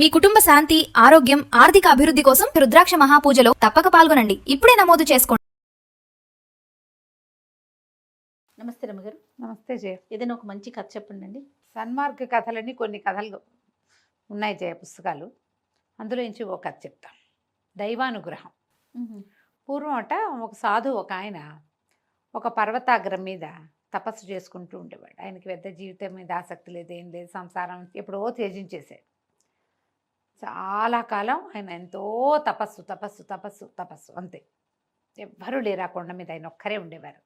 మీ కుటుంబ శాంతి, ఆరోగ్యం, ఆర్థిక అభివృద్ధి కోసం రుద్రాక్ష మహాపూజలో తప్పక పాల్గొనండి. ఇప్పుడే నమోదు చేసుకోండి. నమస్తే రమ్మగారు. నమస్తే జయ. ఏదైనా ఒక మంచి కథ చెప్పండి. సన్మార్గ కథలని కొన్ని కథలు ఉన్నాయి జయ, పుస్తకాలు. అందులో నుంచి ఒక కథ చెప్తాం. దైవానుగ్రహం. పూర్వం ఒక సాధు ఒక ఆయన ఒక పర్వతాగ్రం మీద తపస్సు చేసుకుంటూ ఉండేవాడు. ఆయనకి పెద్ద జీవితం మీద ఆసక్తి లేదు, ఏం లేదు, సంసారం ఎప్పుడో త్యజించేశాడు. చాలా కాలం ఆయన ఎంతో తపస్సు తపస్సు తపస్సు తపస్సు అంతే. ఎవ్వరూ లేరు ఆ కొండ మీద, ఆయన ఒక్కరే ఉండేవారు.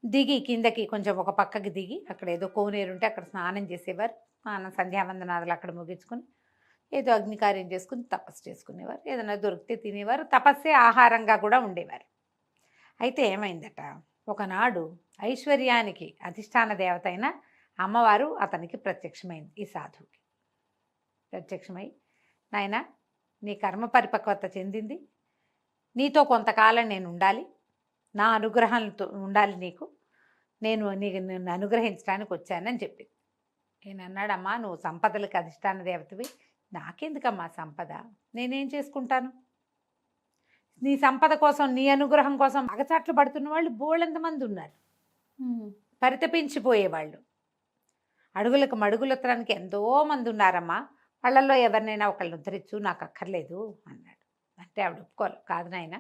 దిగి కిందకి కొంచెం ఒక పక్కకి దిగి అక్కడ ఏదో కోనేరు ఉంటే అక్కడ స్నానం చేసేవారు. స్నానం సంధ్యావందనాదులు అక్కడ ముగించుకొని ఏదో అగ్నికార్యం చేసుకుని తపస్సు చేసుకునేవారు. ఏదైనా దొరికితే తినేవారు. తపస్సే ఆహారంగా కూడా ఉండేవారు. అయితే ఏమైందట, ఒకనాడు ఐశ్వర్యానికి అధిష్టాన దేవత అయిన అమ్మవారు అతనికి ప్రత్యక్షమైంది. ఈ సాధువుకి ప్రత్యక్షమై, నాయనా, నీ కర్మ పరిపక్వత చెందింది, నీతో కొంతకాలం నేను ఉండాలి, నా అనుగ్రహంతో ఉండాలి నీకు, నిన్ను అనుగ్రహించడానికి వచ్చానని చెప్పింది. నేను అన్నాడమ్మా, నువ్వు సంపదలకు అధిష్టాన దేవతవి, నాకెందుకమ్మా సంపద, నేనేం చేసుకుంటాను? నీ సంపద కోసం, నీ అనుగ్రహం కోసం అగచాట్లు పడుతున్న వాళ్ళు బోళ్ళెంతమంది ఉన్నారు. పరితపించిపోయేవాళ్ళు, అడుగులకు మడుగులెత్తడానికి ఎంతోమంది ఉన్నారమ్మా. వాళ్ళల్లో ఎవరినైనా ఒకళ్ళని ఉద్ధరించు, నాకు అక్కర్లేదు అన్నాడు. అంటే ఆవిడ ఒప్పుకోవాలి. కాదు నాయన,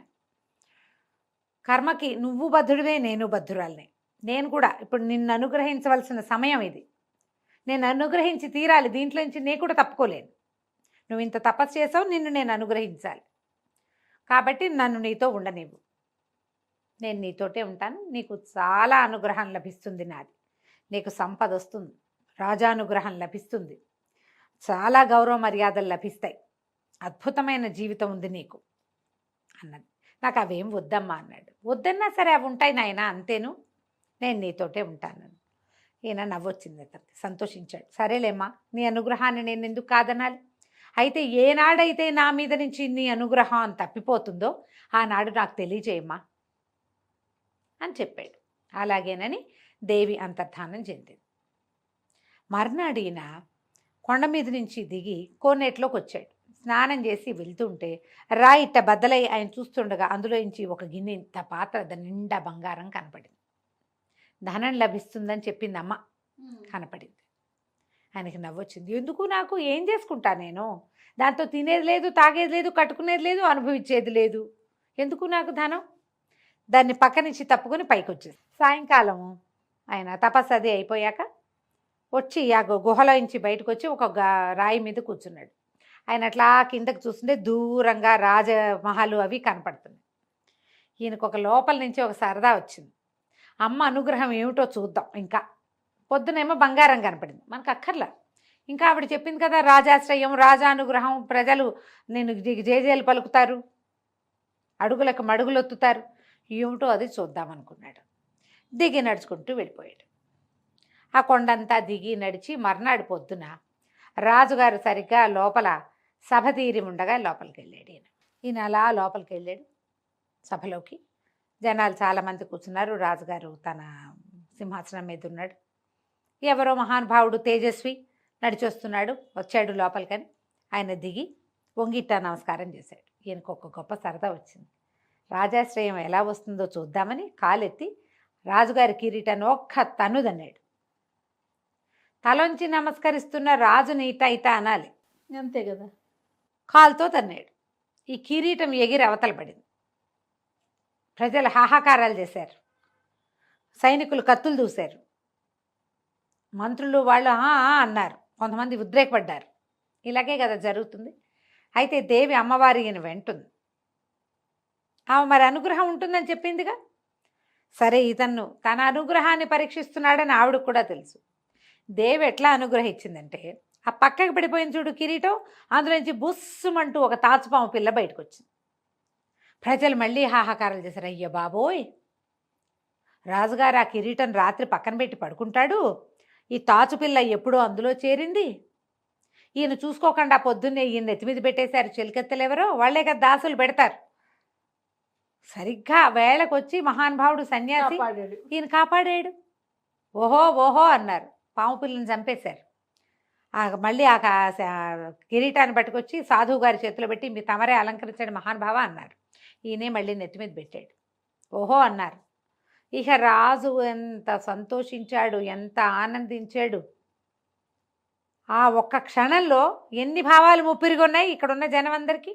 కర్మకి నువ్వు బద్ధుడివే, నేను బద్ధురాలనే. నేను కూడా ఇప్పుడు నిన్ను అనుగ్రహించవలసిన సమయం ఇది. నేను అనుగ్రహించి తీరాలి, దీంట్లో నుంచి నేను కూడా తప్పుకోలేను. నువ్వు ఇంత తపస్సు చేసావు, నిన్ను నేను అనుగ్రహించాలి. కాబట్టి నన్ను నీతో ఉండనివ్వు, నేను నీతోటే ఉంటాను. నీకు చాలా అనుగ్రహం లభిస్తుంది, నాది నీకు సంపద వస్తుంది, రాజానుగ్రహం లభిస్తుంది, చాలా గౌరవ మర్యాదలు లభిస్తాయి, అద్భుతమైన జీవితం ఉంది నీకు అన్నది. నాకు అవేం వద్దమ్మా అన్నాడు. వద్దన్నా సరే అవి ఉంటాయి నాయన, అంతేను, నేను నీతోటే ఉంటాను. ఈయన నవ్వొచ్చింది అతనికి, సంతోషించాడు. సరేలేమ్మా, నీ అనుగ్రహాన్ని నేను ఎందుకు కాదనాలి? అయితే ఏనాడైతే నా మీద నుంచి నీ అనుగ్రహం తప్పిపోతుందో ఆనాడు నాకు తెలియజేయమ్మా అని చెప్పాడు. అలాగేనని దేవి అంతర్ధానం చెందింది. మర్నాడు ఈయన కొండ మీద నుంచి దిగి కోనేట్లోకి వచ్చాడు. స్నానం చేసి వెళ్తుంటే రాయి ఇట్ట బద్దలై ఆయన చూస్తుండగా అందులో నుంచి ఒక గిన్నె ఇంత పాత్ర, దాని నిండా బంగారం కనపడింది. ధనం లభిస్తుందని చెప్పింది అమ్మ, కనపడింది. ఆయనకి నవ్వొచ్చింది. ఎందుకు, నాకు ఏం చేసుకుంటా నేను? దాంతో తినేది లేదు, తాగేది లేదు, కట్టుకునేది లేదు, అనుభవించేది లేదు, ఎందుకు నాకు ధనం? దాన్ని పక్క నుంచి తప్పుకొని పైకి వచ్చేది. సాయంకాలము ఆయన తపస్సు అది అయిపోయాక వచ్చి ఆ గుహలో నుంచి బయటకు వచ్చి ఒక రాయి మీద కూర్చున్నాడు. ఆయన అట్లా కిందకు చూస్తుంటే దూరంగా రాజమహలు అవి కనపడుతున్నాయి. ఈయనకు ఒక లోపల నుంచి ఒక సరదా వచ్చింది. అమ్మ అనుగ్రహం ఏమిటో చూద్దాం. ఇంకా పొద్దునేమో బంగారం కనపడింది, మనకు అక్కర్లా. ఇంకా ఆవిడ చెప్పింది కదా, రాజాశ్రయం, రాజానుగ్రహం, ప్రజలు నేను జేజేలు పలుకుతారు, అడుగులకు మడుగులొత్తుతారు, ఏమిటో అది చూద్దామనుకున్నాడు. దిగి నడుచుకుంటూ వెళ్ళిపోయాడు. ఆ కొండంతా దిగి నడిచి మర్నాడు పొద్దున రాజుగారు సరిగ్గా లోపల సభ తీరి ఉండగా లోపలికి వెళ్ళాడు. ఈయన అలా లోపలికి వెళ్ళాడు సభలోకి. జనాలు చాలామంది కూర్చున్నారు. రాజుగారు తన సింహాసనం మీద ఉన్నాడు. ఎవరో మహానుభావుడు తేజస్వి నడిచొస్తున్నాడు, వచ్చాడు లోపలికని. ఆయన దిగి వంగిట్ట నమస్కారం చేశాడు. ఈయనకు ఒక గొప్ప సరదా వచ్చింది. రాజాశ్రయం ఎలా వస్తుందో చూద్దామని కాలెత్తి రాజుగారి కిరీటాన్ని ఒక్క తన్నుదన్నాడు. తలొంచి నమస్కరిస్తున్న రాజుని ఇట ఇట అనాలి, అంతే కదా. కాలుతో తన్నాడు. ఈ కిరీటం ఎగిరి అవతల పడింది. ప్రజలు హాహాకారాలు చేశారు, సైనికులు కత్తులు దూశారు, మంత్రులు వాళ్ళు అన్నారు, కొంతమంది ఉద్రేకపడ్డారు. ఇలాగే కదా జరుగుతుంది. అయితే దేవి అమ్మవారి ఈయన వెంటుంది. ఆమె మరి అనుగ్రహం ఉంటుందని చెప్పిందిగా. సరే, ఇతన్ను తన అనుగ్రహాన్ని పరీక్షిస్తున్నాడని ఆవిడకు కూడా తెలుసు. దేవి ఎట్లా అనుగ్రహించిందంటే, ఆ పక్కకి పడిపోయింది చూడు కిరీటం, అందులోంచి బుస్సుమంటూ ఒక తాచుపాము పిల్ల బయటకు వచ్చింది. ప్రజలు మళ్ళీ హాహాకారాలు చేశారు. అయ్య బాబోయ్, రాజుగారు ఆ కిరీటం రాత్రి పక్కన పెట్టి పడుకుంటాడు, ఈ తాచుపిల్ల ఎప్పుడో అందులో చేరింది, ఈయన చూసుకోకుండా పొద్దున్నే ఈయన నెత్తిమీద పెట్టేశారు. చెలికెత్తలు ఎవరో వాళ్ళే కదా దాసులు పెడతారు. సరిగ్గా వేళకొచ్చి మహానుభావుడు సన్యాసి ఈయన కాపాడాడు. ఓహో ఓహో అన్నారు. పాము పిల్లని చంపేశారు. మళ్ళీ కిరీటాన్ని పట్టుకొచ్చి సాధువు గారి చేతిలో పెట్టి మీ తమరే అలంకరించండి మహానుభావ అన్నారు. ఈయనే మళ్ళీ నెత్తి మీద పెట్టాడు. ఓహో అన్నారు. ఇక రాజు ఎంత సంతోషించాడు, ఎంత ఆనందించాడు. ఆ ఒక్క క్షణంలో ఎన్ని భావాలు ముప్పిరిగొన్నాయి ఇక్కడున్న జనం అందరికీ.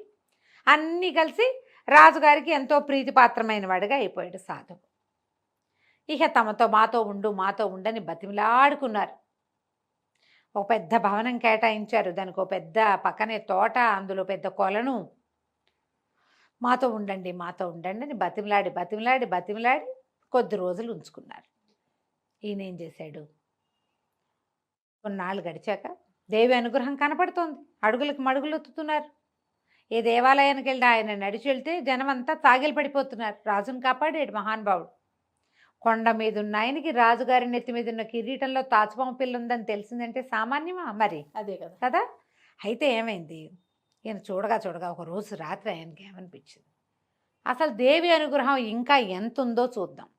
అన్నీ కలిసి రాజుగారికి ఎంతో ప్రీతిపాత్రమైన వాడిగా అయిపోయాడు సాధువు. ఇక తమతో మాతో ఉండని బతిమిలాడుకున్నారు. ఒక పెద్ద భవనం కేటాయించారు, దానికి ఒక పెద్ద పక్కనే తోట, అందులో పెద్ద కొలను. మాతో ఉండండి అని బతిమిలాడి కొద్ది రోజులు ఉంచుకున్నారు. ఈయన ఏం చేశాడు, కొన్నాళ్ళు గడిచాక దేవి అనుగ్రహం కనపడుతోంది. అడుగులకు మడుగులు ఒత్తుతున్నారు. ఏ దేవాలయానికి వెళ్ళి ఆయన నడిచి వెళ్తే జనం అంతా తాగిలు పడిపోతున్నారు. రాజును కాపాడాడు మహానుభావుడు. కొండ మీద ఉన్న ఆయనకి రాజుగారి నెత్తి మీద ఉన్న కిరీటంలో తాచుపాము పిల్ల ఉందని తెలిసిందంటే సామాన్యమా మరి? అదే కదా కదా. అయితే ఏమైంది, ఈయన చూడగా ఒక రోజు రాత్రి ఆయనకి ఏమనిపించింది, అసలు దేవి అనుగ్రహం ఇంకా ఎంత ఉందో చూద్దాం.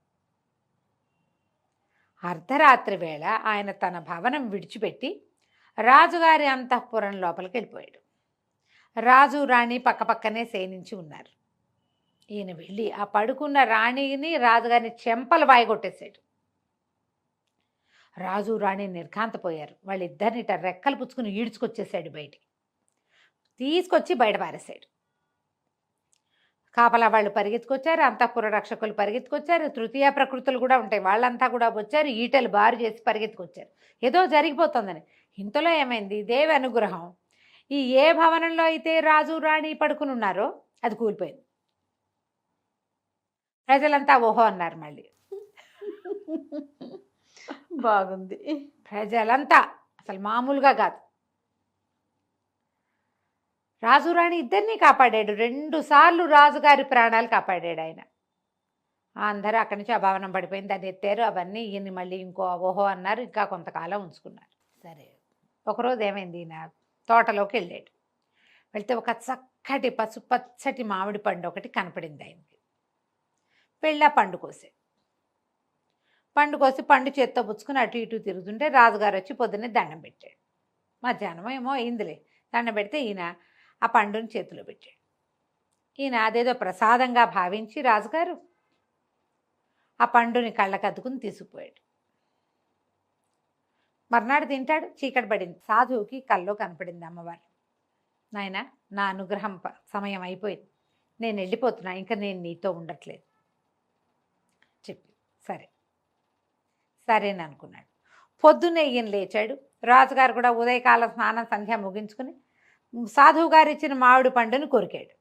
అర్ధరాత్రి వేళ ఆయన తన భవనం విడిచిపెట్టి రాజుగారి అంతఃపురం లోపలికి వెళ్ళిపోయాడు. రాజు రాణి పక్కపక్కనే శయనించి ఉన్నారు. ఈయన వెళ్ళి ఆ పడుకున్న రాణిని రాజుగారిని చెంపలు బాయగొట్టేశాడు. రాజు రాణి నిర్ఘాంతపోయారు. వాళ్ళిద్దరిని రెక్కలు పుచ్చుకుని ఈడ్చుకొచ్చేసాడు బయటికి. తీసుకొచ్చి బయట పారేశాడు. కాపలా వాళ్ళు పరిగెత్తుకొచ్చారు, అంతఃపుర రక్షకులు పరిగెత్తుకొచ్చారు, తృతీయ ప్రకృతులు కూడా ఉంటాయి, వాళ్ళంతా కూడా వచ్చారు, ఈటలు బారు చేసి పరిగెత్తుకొచ్చారు ఏదో జరిగిపోతుందని. ఇంతలో ఏమైంది, దేవి అనుగ్రహం ఈ ఏ భవనంలో అయితే రాజు రాణి పడుకుని ఉన్నారో అది కూలిపోయింది. ప్రజలంతా ఓహో అన్నారు. మళ్ళీ బాగుంది. ప్రజలంతా అసలు మామూలుగా కాదు. రాజు రాణి ఇద్దరినీ కాపాడాడు. 2 సార్లు రాజుగారి ప్రాణాలు కాపాడాడు ఆయన. అందరూ అక్కడి నుంచి ఆ భవనం పడిపోయింది, దాన్ని ఎత్తారు. అవన్నీ ఈయన్ని మళ్ళీ ఇంకో ఓహో అన్నారు. ఇంకా కొంతకాలం ఉంచుకున్నారు. సరే, ఒకరోజు ఏమైంది, ఈయన తోటలోకి వెళ్ళాడు. వెళ్తే ఒక చక్కటి పసుపచ్చటి మామిడి పండు ఒకటి కనపడింది ఆయనకి. వెళ్ళి ఆ పండు కోసి పండు చేత్తో పుచ్చుకుని అటు ఇటు తిరుగుతుంటే రాజుగారు వచ్చి పొద్దున్నే దండం పెట్టాడు. మధ్యాహ్నం ఏమో అయిందిలే, దండం పెడితే ఈయన ఆ పండుని చేతిలో పెట్టాడు. ఈయన అదేదో ప్రసాదంగా భావించి రాజుగారు ఆ పండుని కళ్ళకద్దుకుని తీసుకుపోయాడు. మర్నాడు తింటాడు. చీకటి పడింది. సాధువుకి కల్లో కనపడింది అమ్మవారు. నాయన, నా అనుగ్రహం సమయం అయిపోయింది, నేను వెళ్ళిపోతున్నా, ఇంకా నేను నీతో ఉండట్లేదు చెప్పి. సరేని అనుకున్నాడు. పొద్దున్నే ఈయన లేచాడు. రాజుగారు కూడా ఉదయకాల స్నానం సంధ్య ముగించుకుని సాధువు గారు ఇచ్చిన మామిడి పండుని కొరికాడు.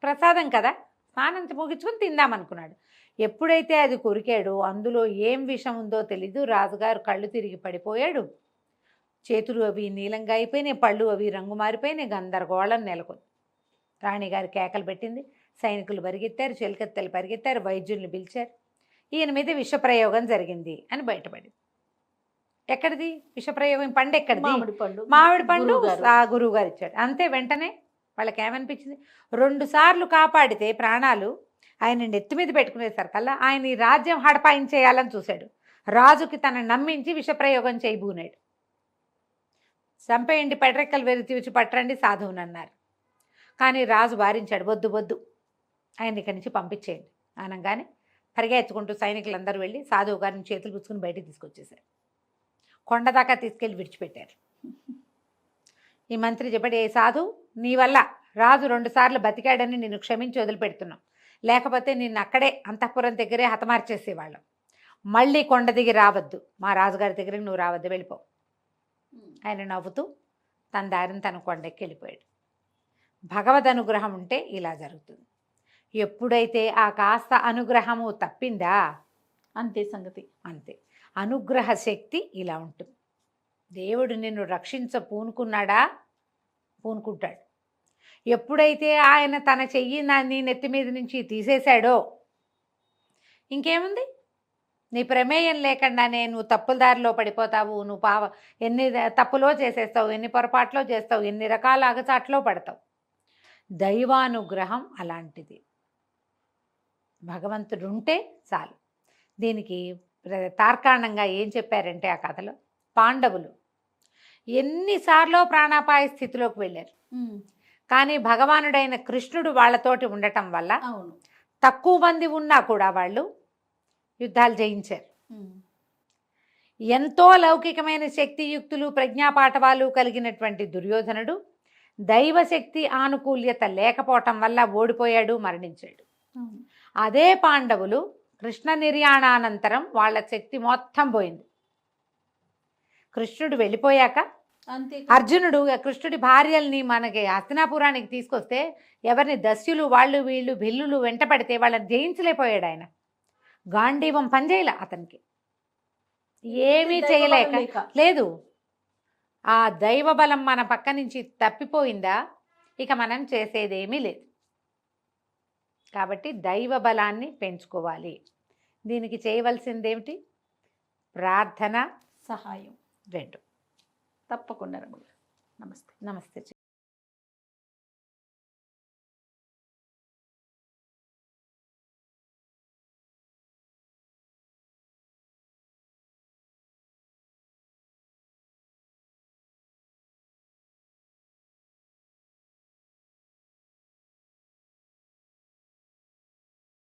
ప్రసాదం కదా, స్నానం ముగించుకుని తిందామనుకున్నాడు. ఎప్పుడైతే అది కొరికాడో అందులో ఏం విషం ఉందో తెలీదు. రాజుగారు కళ్ళు తిరిగి పడిపోయాడు. చేతులు అవి నీలంగా అయిపోయినాయి, పళ్ళు అవి రంగు మారిపోయినాయి. గందరగోళం నెలకొంది. రాణిగారు కేకలు పెట్టింది. సైనికులు పరిగెత్తారు, చెలికత్తెలు పరిగెత్తారు, వైద్యుల్ని పిలిచారు. ఈయన మీద విషప్రయోగం జరిగింది అని బయటపడింది. ఎక్కడిది విషప్రయోగం? పండు ఎక్కడిది? మామిడి పండు గురువు గారు ఇచ్చాడు. అంతే. వెంటనే వాళ్ళకి ఏమనిపించింది, 2 సార్లు కాపాడితే ప్రాణాలు ఆయన నెత్తి మీద పెట్టుకునేసరికల్లా ఆయన ఈ రాజ్యం హడపాయించేయాలని చూశాడు. రాజుకి తన నమ్మించి విషప్రయోగం చేయబూనాడు. చంపేయండి, పెడరెక్కలు వెరిచి పట్టరండి సాధువుని అన్నారు. కానీ రాజు వారించాడు, వద్దు ఆయన ఇక్కడి నుంచి పంపించేయండి అనగానే పరిగెత్తుకుంటూ సైనికులందరూ వెళ్ళి సాధువు గారిని చేతులు పుచ్చుకుని బయటికి తీసుకొచ్చేశారు. కొండ దాకా తీసుకెళ్ళి విడిచిపెట్టారు. ఈ మంత్రి చెప్పాడు, ఏ సాధు, నీ వల్ల రాజు 2 సార్లు బతికాడని నిన్ను క్షమించి వదిలిపెడుతున్నాం, లేకపోతే నిన్ను అక్కడే అంతఃపురం దగ్గరే హతమార్చేసేవాళ్ళం. మళ్ళీ కొండ దిగి రావద్దు, మా రాజుగారి దగ్గరికి నువ్వు రావద్దు, వెళ్ళిపో. ఆయన నవ్వుతూ తన దారిని తన కొండెక్కి వెళ్ళిపోయాడు. భగవద్ అనుగ్రహం ఉంటే ఇలా జరుగుతుంది. ఎప్పుడైతే ఆ కాస్త అనుగ్రహము తప్పిందా అంతే సంగతి. అంతే. అనుగ్రహ శక్తి ఇలా ఉంటుంది. దేవుడు నిన్ను పూనుకుంటాడు. ఎప్పుడైతే ఆయన తన చెయ్యి నీ నెత్తి మీద నుంచి తీసేశాడో ఇంకేముంది, నీ ప్రమేయం లేకుండానే నువ్వు తప్పుల దారిలో పడిపోతావు. నువ్వు ఎన్ని తప్పులో చేసేస్తావు, ఎన్ని పొరపాట్లో చేస్తావు, ఎన్ని రకాల అగచాట్లో పడతావు. దైవానుగ్రహం అలాంటిది. భగవంతుడు ఉంటే చాలు. దీనికి తార్కాణంగా ఏం చెప్పారంటే ఆ కథలో, పాండవులు ఎన్నిసార్లు ప్రాణాపాయ స్థితిలోకి వెళ్ళారు. కానీ భగవానుడైన కృష్ణుడు వాళ్ళతోటి ఉండటం వల్ల అవును. తక్కువ మంది ఉన్నా కూడా వాళ్ళు యుద్ధాలు జయించారు. ఎంతో లౌకికమైన శక్తియుక్తులు ప్రజ్ఞాపాఠవాలు కలిగినటువంటి దుర్యోధనుడు దైవశక్తి ఆనుకూల్యత లేకపోవటం వల్ల ఓడిపోయాడు, మరణించాడు. అవును. అదే పాండవులు కృష్ణ నిర్యాణానంతరం వాళ్ళ శక్తి మొత్తం పోయింది. కృష్ణుడు వెళ్ళిపోయాక అంతే. అర్జునుడు కృష్ణుడి భార్యల్ని మనకి హస్తినాపురానికి తీసుకొస్తే ఎవరిని దస్యులు వాళ్ళు వీళ్ళు భిల్లులు వెంట పడితే వాళ్ళని జయించలేకపోయాడు ఆయన. గాంధీవం పనిచేయలే అతనికి, ఏమీ చేయలేక లేక. లేదు. ఆ దైవ బలం మన పక్క నుంచి తప్పిపోయిందా ఇక మనం చేసేదేమీ లేదు. కాబట్టి దైవ బలాన్ని పెంచుకోవాలి. దీనికి చేయవలసిందేమిటి? ప్రార్థన, సహాయం 2. తప్పకుండా రమణ. నమస్తే. నమస్తే.